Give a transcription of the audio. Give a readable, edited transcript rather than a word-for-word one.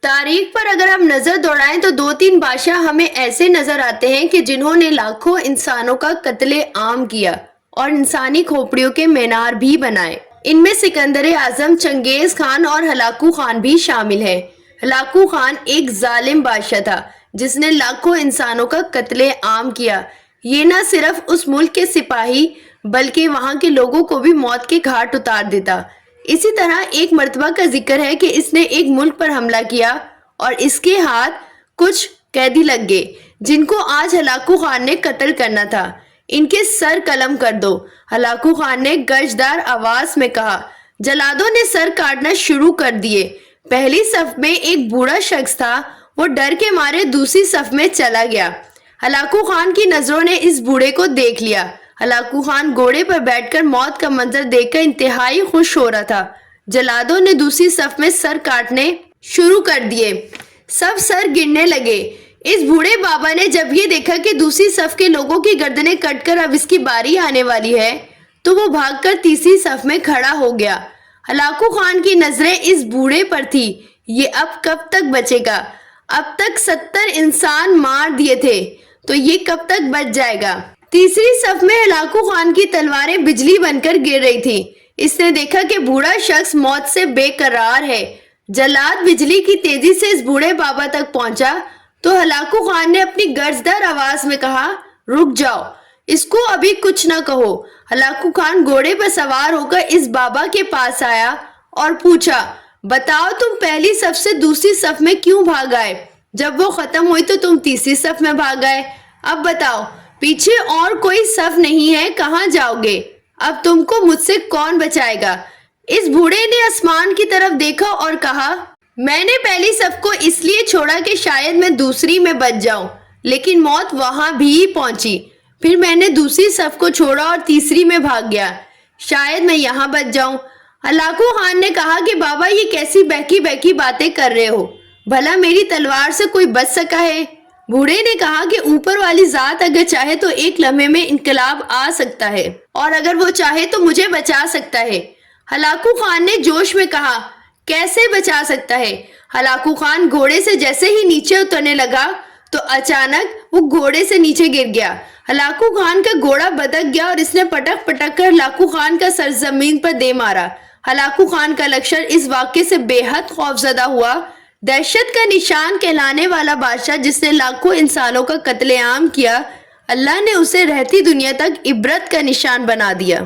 تاریخ پر اگر ہم نظر دوڑائیں تو 2-3 بادشاہ ہمیں ایسے نظر آتے ہیں کہ جنہوں نے لاکھوں انسانوں کا قتل عام کیا اور انسانی کھوپڑیوں کے مینار بھی بنائے۔ ان میں سکندر اعظم، چنگیز خان اور ہلاکو خان بھی شامل ہیں۔ ہلاکو خان ایک ظالم بادشاہ تھا جس نے لاکھوں انسانوں کا قتل عام کیا۔ یہ نہ صرف اس ملک کے سپاہی بلکہ وہاں کے لوگوں کو بھی موت کے گھاٹ اتار دیتا۔ اسی طرح ایک مرتبہ کا ذکر ہے کہ اس نے ایک ملک پر حملہ کیا اور اس کے ہاتھ کچھ قیدی لگ گئے جن کو آج ہلاکو خان نے قتل کرنا تھا۔ ان کے سر قلم کر دو، ہلاکو خان نے گرجدار آواز میں کہا۔ جلادوں نے سر کاٹنا شروع کر دیے۔ پہلی صف میں ایک بوڑھا شخص تھا، وہ ڈر کے مارے دوسری صف میں چلا گیا۔ ہلاکو خان کی نظروں نے اس بوڑھے کو دیکھ لیا۔ ہلاکو خان گھوڑے پر بیٹھ کر موت کا منظر دیکھ کر انتہائی خوش ہو رہا تھا۔ جلادوں نے دوسری صف میں سر کاٹنے شروع کر دیے۔ سب سر گرنے لگے۔ اس بوڑھے بابا نے جب یہ دیکھا کہ دوسری صف کے لوگوں کی گردنیں کٹ کر اب اس کی باری آنے والی ہے تو وہ بھاگ کر تیسری صف میں کھڑا ہو گیا۔ ہلاکو خان کی نظریں اس بوڑھے پر تھی۔ یہ اب کب تک بچے گا؟ اب تک 70 انسان مار دیے تھے تو یہ کب تک بچ جائے گا؟ تیسری صف میں ہلاکو خان کی تلواریں بجلی بن کر گر رہی تھی۔ اس نے دیکھا کہ بوڑھا شخص موت سے بے قرار ہے۔ جلاد بجلی کی تیزی سے اس بوڑھے بابا تک پہنچا تو ہلاکو خان نے اپنی گرجدار آواز میں کہا، رک جاؤ، اس کو ابھی کچھ نہ کہو۔ ہلاکو خان گھوڑے پر سوار ہو کر اس بابا کے پاس آیا اور پوچھا، بتاؤ تم پہلی صف سے دوسری صف میں کیوں بھاگ آئے؟ جب وہ ختم ہوئی تو تم تیسری صف میں بھاگ گئے۔ اب بتاؤ، پیچھے اور کوئی صف نہیں ہے، کہاں جاؤ گے؟ اب تم کو مجھ سے کون بچائے گا؟ اس بوڑھے نے آسمان کی طرف دیکھا اور کہا، میں نے پہلی صف کو اس لیے چھوڑا کہ شاید میں دوسری میں بچ جاؤں، لیکن موت وہاں بھی پہنچی۔ پھر میں نے دوسری صف کو چھوڑا اور تیسری میں بھاگ گیا، شاید میں یہاں بچ جاؤں۔ ہلاکو خان نے کہا کہ بابا یہ کیسی بہکی بہکی باتیں کر رہے ہو؟ بھلا میری تلوار سے کوئی بچ سکا ہے؟ بوڑھے نے کہا کہ اوپر والی ذات اگر چاہے تو ایک لمحے میں انقلاب آ سکتا ہے اور اگر وہ چاہے تو مجھے بچا سکتا ہے۔ ہلاکو خان نے جوش میں کہا، کیسے بچا سکتا ہے؟ ہلاکو خان گھوڑے سے جیسے ہی نیچے اترنے لگا تو اچانک وہ گھوڑے سے نیچے گر گیا۔ ہلاکو خان کا گھوڑا بدک گیا اور اس نے پٹک پٹک کر ہلاکو خان کا سر زمین پر دے مارا۔ ہلاکو خان کا لشکر اس واقعے سے بے حد خوفزدہ ہوا۔ دہشت کا نشان کہلانے والا بادشاہ جس نے لاکھوں انسانوں کا قتل عام کیا، اللہ نے اسے رہتی دنیا تک عبرت کا نشان بنا دیا۔